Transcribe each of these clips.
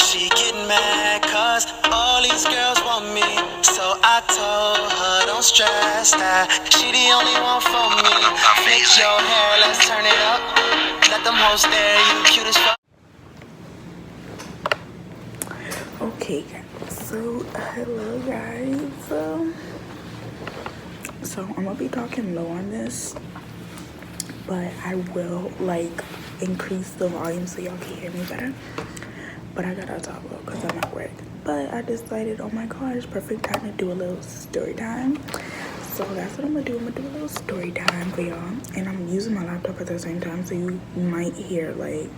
She getting mad cause all these girls want me. So I told her don't stress that, she the only one for me. Fix your hair, let's turn it up. Let them hoes stare, you cute as fuck. Okay, so hello guys. So I'm gonna be talking low on this, but I will like increase the volume so y'all can hear me better. But I gotta talk low because I'm at work. But I decided, oh my gosh, perfect time to do a little story time. So that's what I'm gonna do. I'm gonna do a little story time for y'all, and I'm using my laptop at the same time, so you might hear like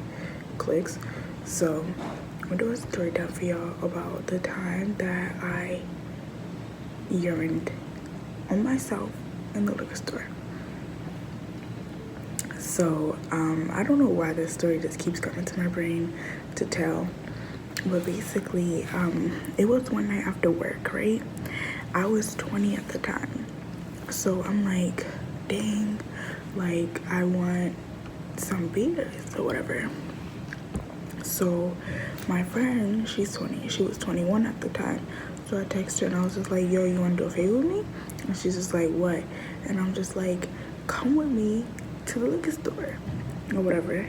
clicks. So I'm gonna do a story time for y'all about the time that I urined on myself in the liquor store. So I don't know why this story just keeps coming to my brain to tell, but basically it was one night after work, right? I was 20 at the time, so I'm like, dang, like I want some beers or whatever. So my friend, she's 20, she was 21 at the time. So I texted her and I was just like, yo, you want to do a favor with me? And she's just like, what? And I'm just like, come with me to the liquor store or whatever.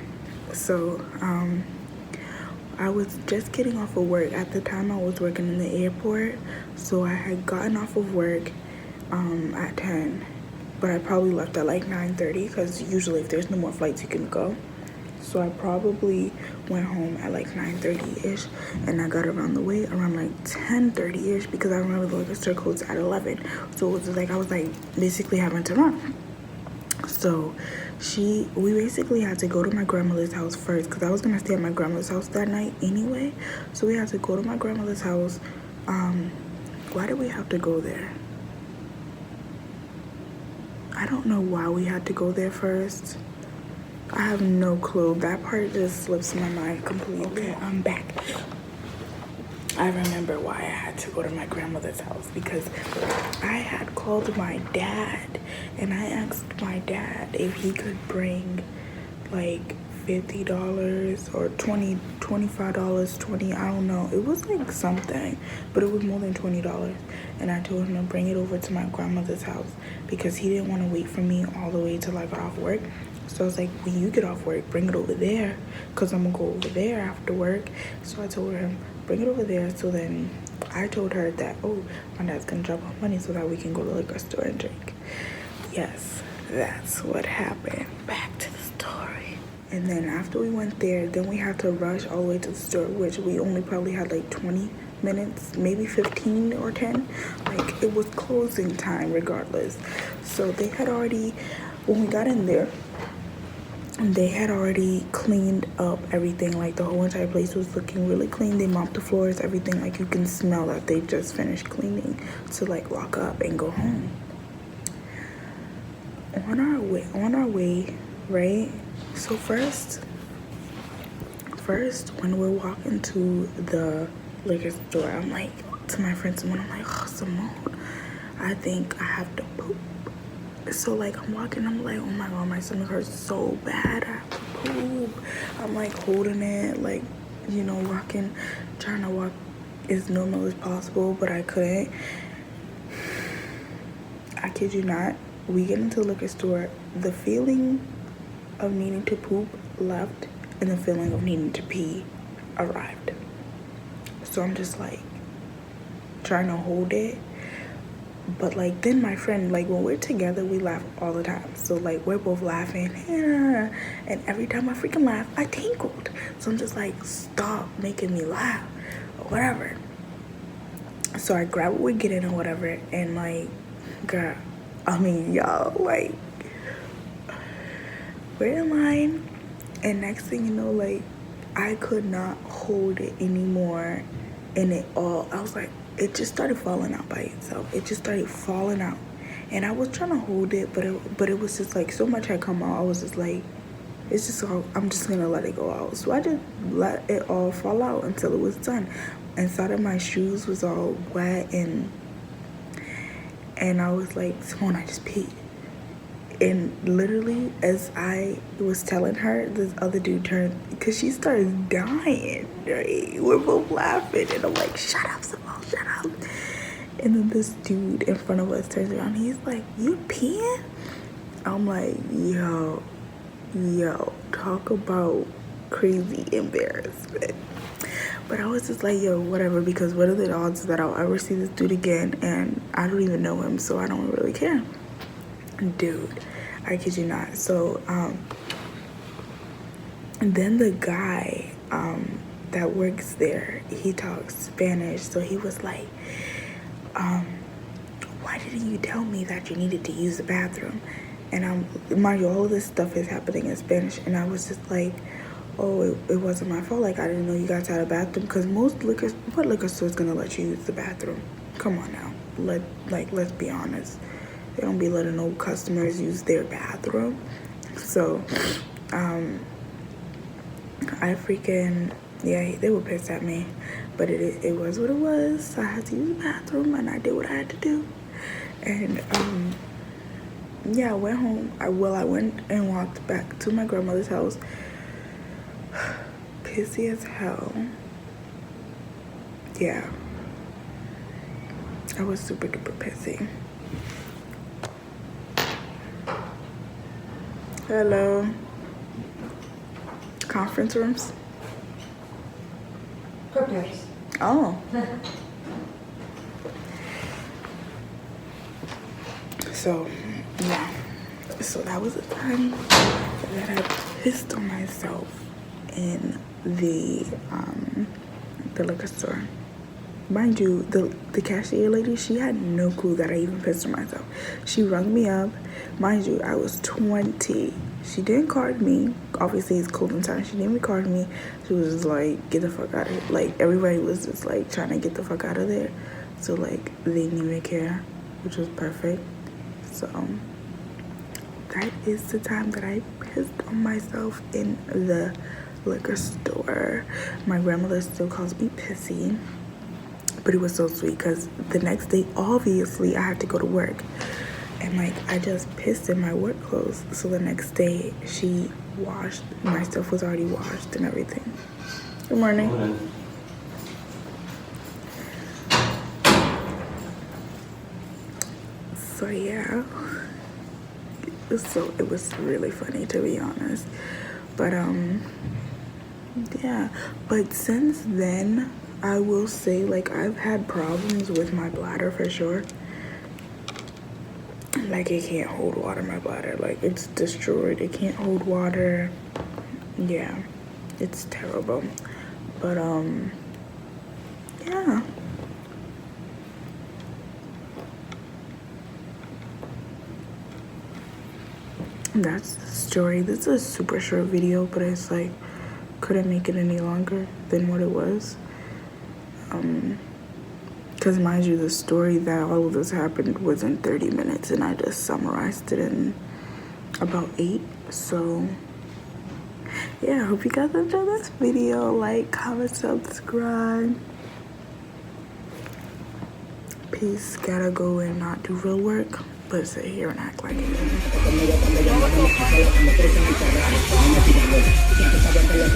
So I was just getting off of work. At the time I was working in the airport. So I had gotten off of work at 10. But I probably left at like 9:30 because usually if there's no more flights you can go. So I probably went home at like 9:30-ish, and I got around the way around like 10:30-ish because I remember the liquor store closed at 11. So it was like I was like basically having to run. So we basically had to go to my grandmother's house first because I was gonna stay at my grandmother's house that night anyway. So we had to go to my grandmother's house. Why did we have to go there? I don't know why we had to go there first. I have no clue. That part just slips my mind completely. Okay, I'm back. I remember why I had to go to my grandmother's house because I had called my dad and I asked my dad if he could bring like $50 or $25, 20, I don't know. It was like something, but it was more than $20. And I told him to bring it over to my grandmother's house because he didn't want to wait for me all the way till I got off work. So I was like, when you get off work, bring it over there because I'm going to go over there after work. So I told him, bring it over there. So then I told her that, oh, my dad's going to drop off money so that we can go to the liquor store and drink. Yes, that's what happened. Back to the story. And then after we went there, then we had to rush all the way to the store, which we only probably had like 20 minutes, maybe 15 or 10. Like it was closing time regardless. So they had already, when we got in there, they had already cleaned up everything. Like the whole entire place was looking really clean. They mopped the floors, everything. Like you can smell that they just finished cleaning to like lock up and go home. On our way, right? So first when we're walking to the liquor store, I'm like to my friend Simone, I'm like, oh, Simone, I think I have to poop. So like I'm walking, I'm like, oh my god, my stomach hurts so bad, I have to poop. I'm like holding it, like, you know, walking, trying to walk as normal as possible, but I couldn't. I kid you not, we get into the liquor store, the feeling of needing to poop left and the feeling of needing to pee arrived. So I'm just like trying to hold it. But like then my friend, like when we're together we laugh all the time, so like we're both laughing, and every time I freaking laugh I tinkled. So I'm just like, stop making me laugh or whatever. So I grab what we're getting or whatever, and like, girl, I mean y'all, like we're in line, and next thing you know, like I could not hold it anymore, and it was like, it just started falling out by itself. It just started falling out, and I was trying to hold it, but it was just like so much had come out. I was just like, it's just all, I'm just gonna let it go out. So I just let it all fall out until it was done. Inside of my shoes was all wet, and I was like, Simone, I just peed. And literally, as I was telling her, this other dude turned, because she started dying, right? We're both laughing, and I'm like, shut up, Simone, shut up. And then this dude in front of us turns around, he's like, you peeing? I'm like, yo, talk about crazy embarrassment. But I was just like, yo, whatever, because what are the odds that I'll ever see this dude again, and I don't even know him, so I don't really care. Dude, I kid you not. So and then the guy that works there, he talks Spanish, so he was like, why didn't you tell me that you needed to use the bathroom? And mind you, all this stuff is happening in Spanish, and I was just like, oh, it wasn't my fault. Like, I didn't know you guys had a bathroom, because what liquor store is gonna let you use the bathroom? Come on now, let's be honest. They don't be letting old customers use their bathroom. So, I freaking, yeah, they were pissed at me. But it was what it was. I had to use the bathroom, and I did what I had to do. And, yeah, I went home. I went and walked back to my grandmother's house. Pissy as hell. Yeah. I was super duper pissy. Hello. Conference rooms? Cookers. Oh. So, yeah. So that was the time that I pissed on myself in the liquor store. Mind you, the cashier lady, she had no clue that I even pissed on myself. She rung me up. Mind you, I was 20. She didn't card me. Obviously, it's closing time. She didn't card me. She was just like, get the fuck out of here. Like, everybody was just like trying to get the fuck out of there. So, like, they didn't even care, which was perfect. So, that is the time that I pissed on myself in the liquor store. My grandmother still calls me Pissy. But it was so sweet, because the next day, obviously, I had to go to work. And, like, I just pissed in my work clothes. So the next day, she washed. My stuff was already washed and everything. Good morning. Good morning. So, yeah. So, it was really funny, to be honest. But, yeah. But since then, I will say, like, I've had problems with my bladder for sure. Like, it can't hold water, my bladder. Like, it's destroyed. It can't hold water. Yeah, it's terrible. But, yeah. That's the story. This is a super short video, but it's like, couldn't make it any longer than what it was. Because mind you, the story that all of this happened was in 30 minutes, and I just summarized it in about 8. So, yeah, I hope you guys enjoyed this video. Like, comment, subscribe. Peace. Gotta go and not do real work, but sit here and act like it.